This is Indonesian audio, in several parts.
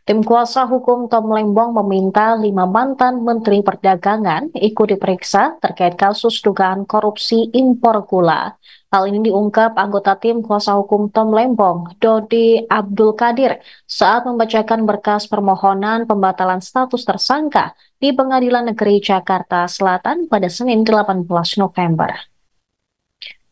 Tim kuasa hukum Tom Lembong meminta 5 mantan Menteri Perdagangan ikut diperiksa terkait kasus dugaan korupsi impor gula. Hal ini diungkap anggota tim kuasa hukum Tom Lembong, Dodi Abdul Kadir, saat membacakan berkas permohonan pembatalan status tersangka di Pengadilan Negeri Jakarta Selatan pada Senin 18 November.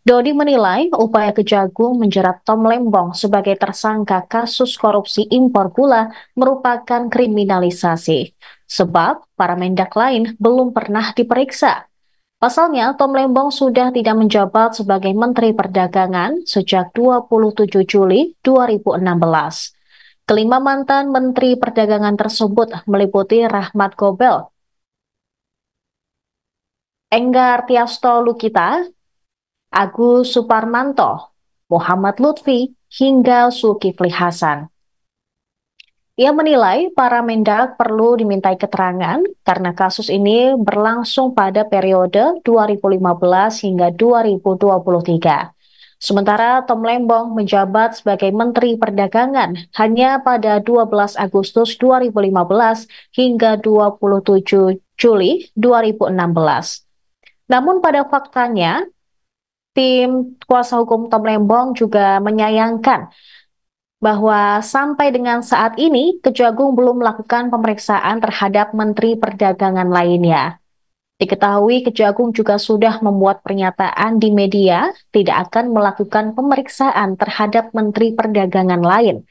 Dodi menilai upaya Kejagung menjerat Tom Lembong sebagai tersangka kasus korupsi impor gula merupakan kriminalisasi, sebab para mendak lain belum pernah diperiksa. Pasalnya, Tom Lembong sudah tidak menjabat sebagai Menteri Perdagangan sejak 27 Juli 2016. Kelima mantan Menteri Perdagangan tersebut meliputi Rahmat Gobel, Enggar Tiasto Lukita, Agus Suparmanto, Muhammad Lutfi, hingga Zulkifli Hasan. Ia menilai para mendak perlu dimintai keterangan karena kasus ini berlangsung pada periode 2015 hingga 2023. Sementara Tom Lembong menjabat sebagai Menteri Perdagangan hanya pada 12 Agustus 2015 hingga 27 Juli 2016. Namun pada faktanya, tim kuasa hukum Tom Lembong juga menyayangkan bahwa sampai dengan saat ini Kejagung belum melakukan pemeriksaan terhadap Menteri Perdagangan lainnya. Diketahui Kejagung juga sudah membuat pernyataan di media tidak akan melakukan pemeriksaan terhadap Menteri Perdagangan lain.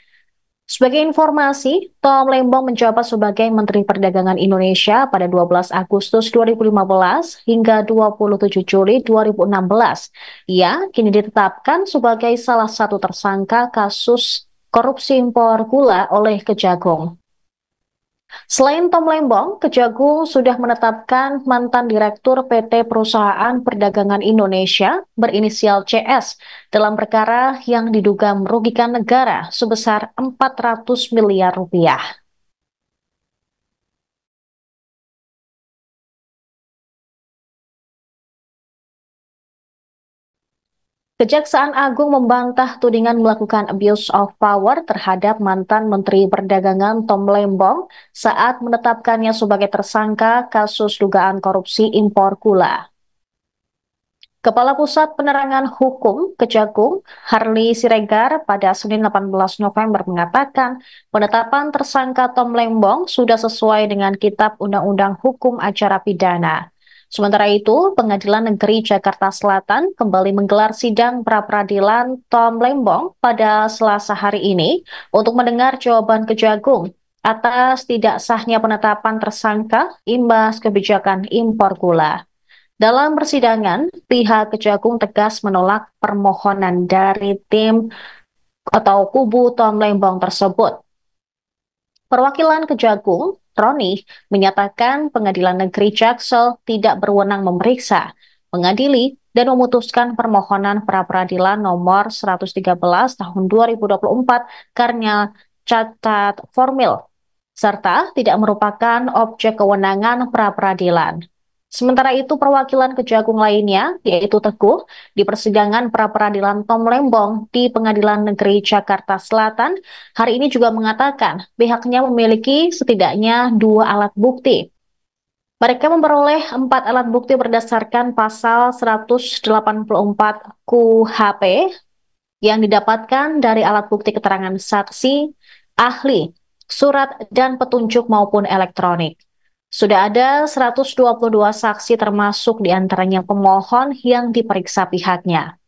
Sebagai informasi, Tom Lembong menjabat sebagai Menteri Perdagangan Indonesia pada 12 Agustus 2015 hingga 27 Juli 2016. Ia kini ditetapkan sebagai salah satu tersangka kasus korupsi impor gula oleh Kejagung. Selain Tom Lembong, Kejagung sudah menetapkan mantan Direktur PT Perusahaan Perdagangan Indonesia berinisial CS dalam perkara yang diduga merugikan negara sebesar 400 miliar rupiah. Kejaksaan Agung membantah tudingan melakukan abuse of power terhadap mantan Menteri Perdagangan Tom Lembong saat menetapkannya sebagai tersangka kasus dugaan korupsi impor gula. Kepala Pusat Penerangan Hukum Kejagung, Harli Siregar, pada Senin 18 November mengatakan penetapan tersangka Tom Lembong sudah sesuai dengan Kitab Undang-Undang Hukum Acara Pidana. Sementara itu, Pengadilan Negeri Jakarta Selatan kembali menggelar sidang pra-peradilan Tom Lembong pada Selasa hari ini untuk mendengar jawaban Kejagung atas tidak sahnya penetapan tersangka imbas kebijakan impor gula. Dalam persidangan, pihak Kejagung tegas menolak permohonan dari tim atau kubu Tom Lembong tersebut. Perwakilan Kejagung, Roni, menyatakan Pengadilan Negeri Jaksel tidak berwenang memeriksa, mengadili, dan memutuskan permohonan pra-peradilan nomor 113 tahun 2024 karena cacat formil, serta tidak merupakan objek kewenangan pra-peradilan. Sementara itu, perwakilan Kejagung lainnya, yaitu Teguh, di persidangan pra-peradilan Tom Lembong di Pengadilan Negeri Jakarta Selatan, hari ini juga mengatakan pihaknya memiliki setidaknya 2 alat bukti. Mereka memperoleh 4 alat bukti berdasarkan pasal 184 KUHP yang didapatkan dari alat bukti keterangan saksi, ahli, surat, dan petunjuk maupun elektronik. Sudah ada 122 saksi termasuk diantaranya pemohon yang diperiksa pihaknya.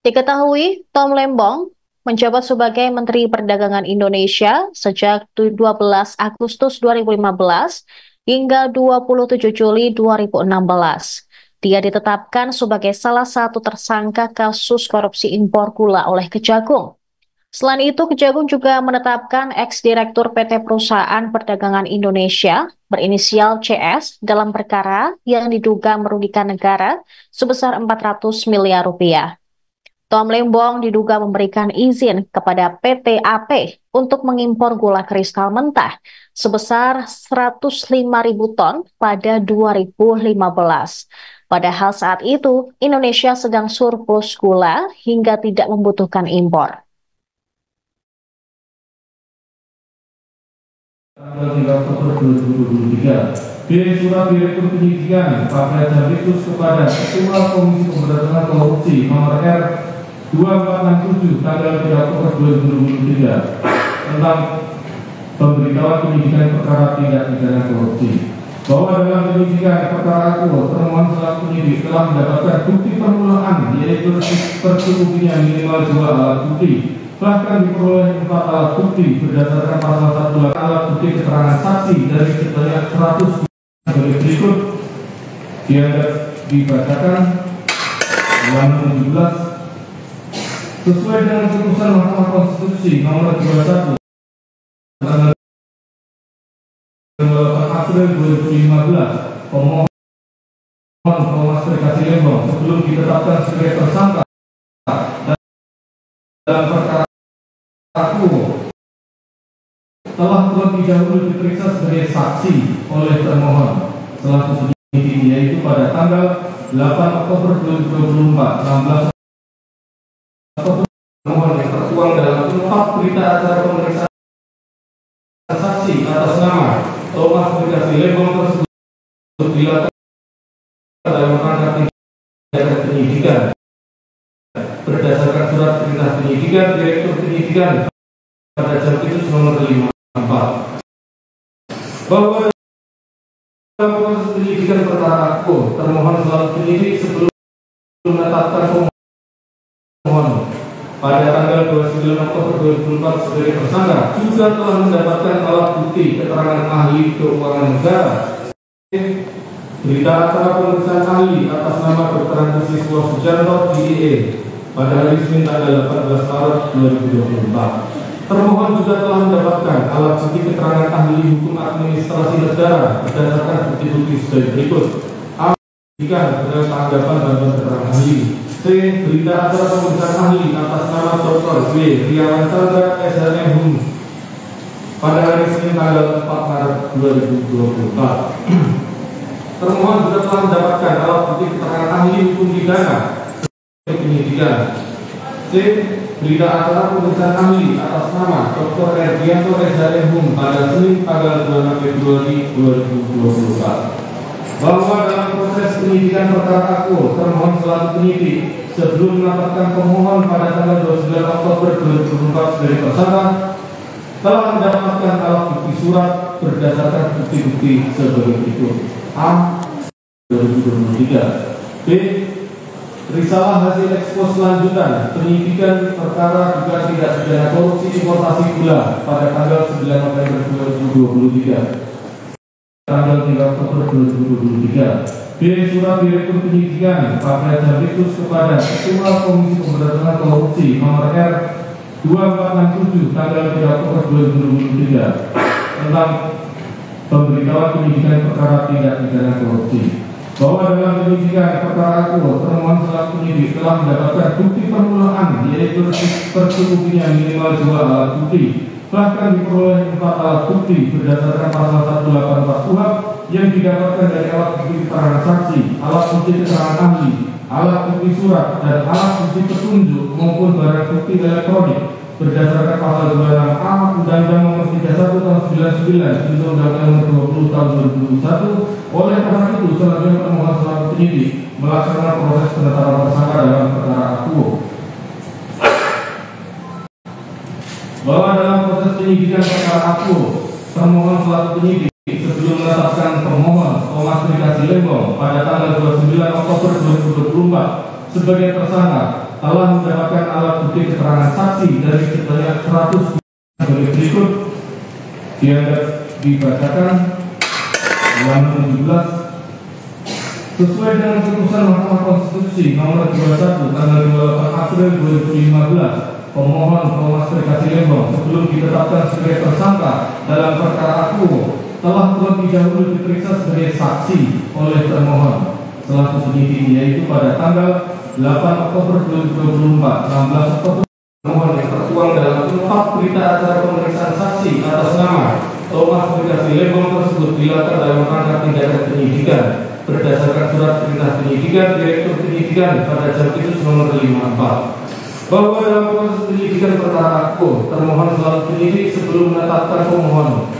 Diketahui, Tom Lembong menjabat sebagai Menteri Perdagangan Indonesia sejak 12 Agustus 2015 hingga 27 Juli 2016. Dia ditetapkan sebagai salah satu tersangka kasus korupsi impor gula oleh Kejagung. Selain itu, Kejagung juga menetapkan ex-direktur PT Perusahaan Perdagangan Indonesia berinisial CS dalam perkara yang diduga merugikan negara sebesar 400 miliar rupiah. Tom Lembong diduga memberikan izin kepada PT AP untuk mengimpor gula kristal mentah sebesar 105.000 ton pada 2015. Padahal saat itu Indonesia sedang surplus gula hingga tidak membutuhkan impor. tanggal 3 Oktober 2023. B. Surat Direktur Penyidikan pada Jampitsus kepada Ketua Komisi Pemberantasan Korupsi nomor R 2467 tanggal 3 Oktober 2023 tentang pemberitahuan penyidikan perkara tindak pidana korupsi, bahwa dalam penyidikan perkara aku termohon selaku penyidik telah mendapatkan bukti permulaan, yaitu tercukupnya minimal 2 alat bukti, bahkan diperoleh 4 alat bukti berdasarkan pasal 1 alat bukti keterangan saksi dari sebanyak 100 sebagai berikut. Dianggap dibacakan yang 17 sesuai dengan putusan Mahkamah Konstitusi nomor 21 tanggal 8 April 2015, pemohon Thomas Rekasi Lembong sebelum ditetapkan sebagai tersangka dalam perkara aku telah terlebih dahulu diperiksa sebagai saksi oleh termohon selaku penyidik, yaitu pada tanggal 8 Oktober 2024, 16 Oktober termohon yang tertuang dalam 4 berita acara pemeriksaan saksi atas nama Thomas Rekasi Lembong tersebut dilakukan dalam rangka tindakan penyidikan berdasarkan surat perintah penyidikan Direktur Penyidikan pada Jampitsus nomor 54, bahwa dalam proses penyidikan perkara aku termohon selaku penyidik sebelum menetapkan pemohon pada tanggal 29 Oktober 2004 sebagai tersangka juga telah mendapatkan alat bukti keterangan ahli keuangan negara, berita acara pemeriksaan ahli atas nama Dr. Andes Sujanto DIE pada hari Senin tanggal 18 Maret 2024. Termohon juga telah mendapatkan alat bukti keterangan ahli hukum administrasi negara berdasarkan bukti-bukti sebagai berikut. A. Dengan tanggapan bantuan keterangan ahli. C. Berita acara pemeriksaan ahli atas nama Dr. B. Riawan Chandra SHM pada hari Senin tanggal 4 Maret 2024. Termohon juga telah mendapatkan alat bukti keterangan ahli hukum pidana penyidikan. C. Berita acara pemeriksaan ahli atas nama Dr. Erdianto SHM pada Senin tanggal 26 Februari 2024. Bahwa dalam proses penyidikan perkara aku termohon selaku penyidik sebelum menetapkan pemohon pada tanggal 29 Oktober 2024 sebagai tersangka telah mendapatkan alat bukti surat berdasarkan bukti-bukti sebagai berikut. A. 2023. B. Risalah hasil ekspos lanjutan penyidikan perkara dugaan tindak pidana korupsi importasi gula pada tanggal 9 November 2023 tanggal 3 Oktober 2023. B. Surat Direktur Penyidikan pada Jampitsus kepada Ketua Komisi Pemberantasan Korupsi nomor R 2467 tanggal 3 Oktober 2023 tentang pemberitahuan penyidikan perkara tindak pidana korupsi, bahwa dalam penyidikan perkara aku termohon selaku penyidik telah mendapatkan bukti permulaan, yaitu tercukupnya minimal 2 alat bukti, bahkan diperoleh 4 alat bukti berdasarkan pasal 184 KUHP yang didapatkan dari alat bukti keterangan saksi, alat bukti keterangan ahli, alat bukti surat, dan alat bukti petunjuk maupun barang bukti elektronik berdasarkan pasal 26A Undang-Undang Nomor 31 Tahun 99 Junto Undang-Undang Nomor 20 Tahun 2001. Oleh karena itu, selanjutnya termohon selaku penyidik melaksanakan proses penetapan tersangka dalam perkara aku, bahwa dalam proses penyidikan perkara aku termohon selaku penyidik sebelum menetapkan pemohon Thomas Rekasi Lembong pada tanggal 29 Oktober 2024 sebagai tersangka telah mendapatkan alat bukti keterangan saksi dari sebanyak 100 sebagai berikut. Dianggap dibacakan yang 17 sesuai dengan putusan Mahkamah Konstitusi nomor 21 tanggal 28 April 2015, pemohon Thomas Rekasi Lembong sebelum ditetapkan sebagai tersangka dalam perkara aku telah terlebih dahulu diperiksa sebagai saksi oleh termohon selaku penyidik, yaitu pada tanggal 8 Oktober 2024, 16 Oktober pemohon yang tertuang dalam 4 berita acara pemeriksaan saksi atas nama Thomas Rekasi Lembong tersebut dilakukan dalam rangka tindakan penyidikan berdasarkan surat perintah penyidikan Direktur Penyidikan pada Jampitsus nomor 54, bahwa dalam proses penyidikan perkara aku termohon selaku penyidik sebelum menetapkan pemohon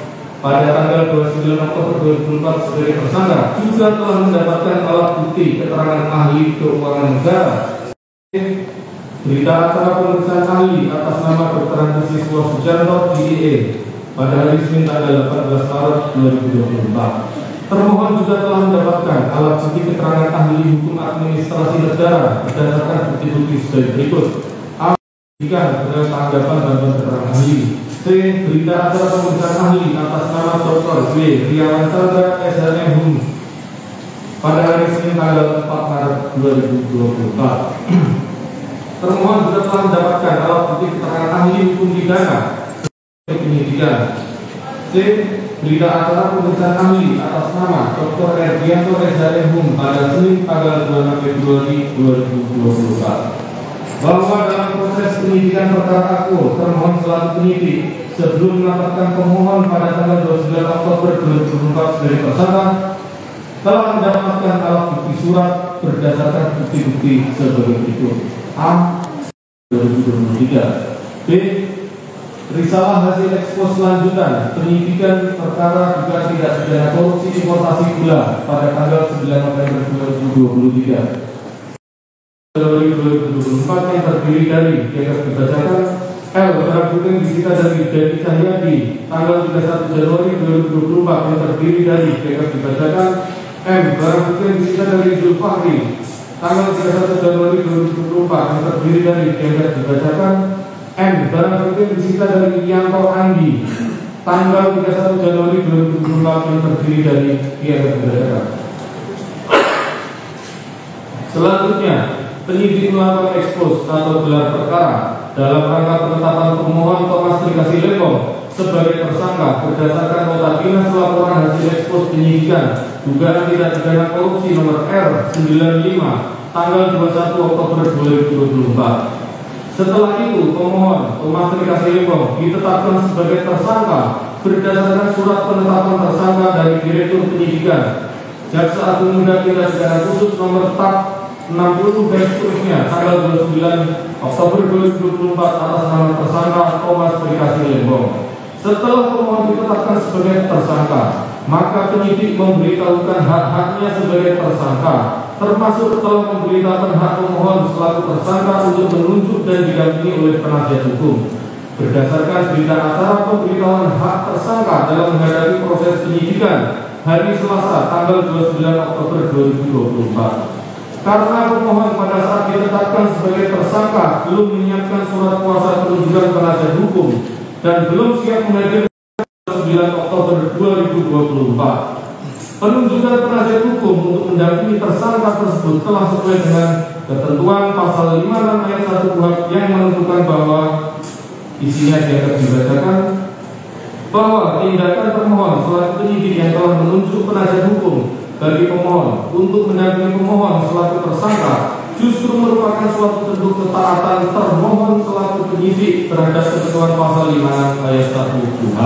pada tanggal 29 Oktober 2004 sebagai tersangka juga telah mendapatkan alat bukti keterangan ahli keuangan negara. Berita acara pemeriksaan ahli atas nama Dr. Andi Siswa Sujanto DIE pada hari Senin tanggal 18 Maret 2024. Termohon juga telah mendapatkan alat bukti keterangan ahli hukum administrasi negara berdasarkan bukti-bukti sebagai berikut. A. Dengan tanggapan dan keterangan ahli. C. Berita acara pemeriksaan ahli atas nama Dr. W. Riawan Chandra SHM pada hari Senin tanggal 4 Maret 2024. Termohon juga telah mendapatkan alat bukti keterangan ahli hukum pidana penyidikan. C. Berita acara pemeriksaan ahli atas nama Dr. Erdianto SHM pada Senin tanggal 26 Februari 2024. Bahwa dalam proses penyidikan perkara aku, termohon selaku penyidik sebelum menetapkan pemohon pada tanggal 29 Oktober 2024 sebagai tersangka telah mendapatkan alat bukti surat berdasarkan bukti-bukti sebagai berikut. A. 2023. B. Risalah hasil ekspos lanjutan penyidikan perkara dugaan tindak pidana korupsi importasi gula pada tanggal 9 November 2023. 2024 yang terdiri dari yang dibacakan L. Barang bukti yang disita dari Dedi Cahyadi tanggal 31 Januari 2024 yang terdiri dari yang dibacakan M. Barang bukti yang disita dari Zulfahri tanggal 31 Januari 2024 yang terdiri dari yang dibacakan M. Barang bukti yang disita dari Yanto Andi tanggal 31 Januari 2024 yang terdiri dari yang dibacakan. Selanjutnya, penyidik melakukan ekspos atau gelar perkara dalam rangka penetapan pemohon Thomas Trikasih Lembong sebagai tersangka berdasarkan nota dinas laporan hasil ekspos penyidikan dugaan tindak pidana korupsi nomor R95 tanggal 21 Oktober 2024. Setelah itu, pemohon Thomas Trikasih Lembong ditetapkan sebagai tersangka berdasarkan surat penetapan tersangka dari Direktur Penyidikan Jaksa Agung Muda Tindak Pidana Khusus nomor TAP 60 dan seterusnya tanggal 29 Oktober 2024 atas nama tersangka Thomas Trikasih Lembong. Setelah pemohon ditetapkan sebagai tersangka, maka penyidik memberitahukan hak-haknya sebagai tersangka, termasuk telah memberitahukan hak pemohon selaku tersangka untuk menunjuk dan didampingi oleh penasihat hukum. Berdasarkan berita acara pemberitahuan hak tersangka dalam menghadapi proses penyidikan hari Selasa tanggal 29 Oktober 2024. Karena pemohon pada saat ditetapkan sebagai tersangka belum menyiapkan surat kuasa penunjukan penasihat hukum dan belum siap menghadiri 9 Oktober 2024. Penunjukan penasihat hukum untuk mendampingi tersangka tersebut telah sesuai dengan ketentuan pasal 56 ayat 1 KUHP yang menentukan bahwa isinya dapat dibacakan bahwa tindakan termohon selaku penyidik yang telah menunjuk penasihat hukum bagi pemohon untuk mendampingi pemohon selaku tersangka justru merupakan suatu bentuk ketaatan termohon selaku penyidik terhadap ketentuan pasal 56 ayat 1 KUHP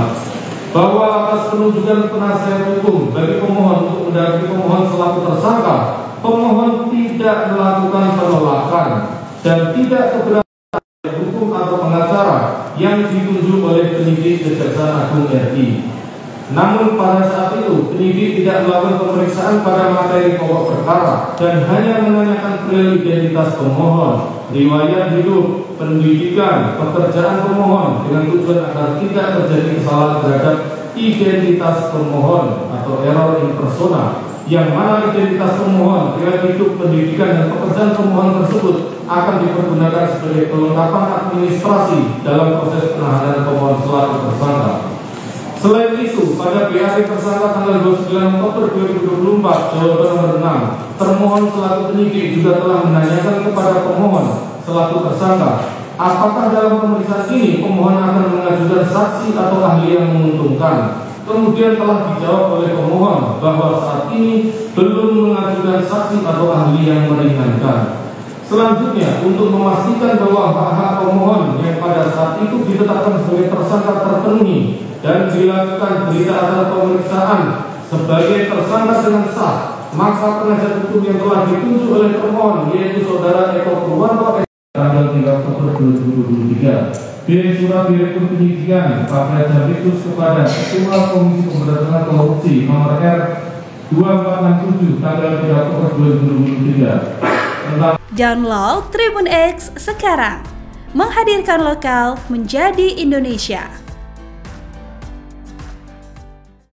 bahwa atas penunjukan penasihat hukum bagi pemohon untuk mendampingi pemohon selaku tersangka, pemohon tidak melakukan penolakan dan tidak keberatan hukum atau pengacara yang ditunjuk oleh penyidik Kejaksaan Agung RI. Namun pada saat itu penyidik tidak melakukan pemeriksaan pada materi pokok perkara dan hanya menanyakan perihal identitas pemohon, riwayat hidup, pendidikan, pekerjaan pemohon dengan tujuan agar tidak terjadi kesalahan terhadap identitas pemohon atau error in persona, yang mana identitas pemohon, riwayat hidup, pendidikan dan pekerjaan pemohon tersebut akan dipergunakan sebagai kelengkapan administrasi dalam proses penahanan pemohon selaku tersangka. Selain itu, pada BAP tersangka tanggal 29 Oktober 2024, jawaban nomor 6, termohon selaku penyidik juga telah menanyakan kepada pemohon selaku tersangka, apakah dalam pemeriksaan ini pemohon akan mengajukan saksi atau ahli yang menguntungkan. Kemudian telah dijawab oleh pemohon bahwa saat ini belum mengajukan saksi atau ahli yang meringankan. Selanjutnya, untuk memastikan bahwa hak-hak pemohon yang pada saat itu ditetapkan sebagai tersangka terpenuhi dan dilakukan berita acara pemeriksaan sebagai tersangka dengan sah, maka penasihat hukum yang telah ditunjuk oleh termohon yaitu Saudara Eko Purwanto tanggal 3 Oktober 2023. B. Surat Direktur Penyidikan Pak Jampitsus kepada Ketua Komisi Pemberantasan Korupsi nomor R 2467 tanggal 3 Oktober 2023 tentang Download Tribun X sekarang, menghadirkan lokal menjadi Indonesia.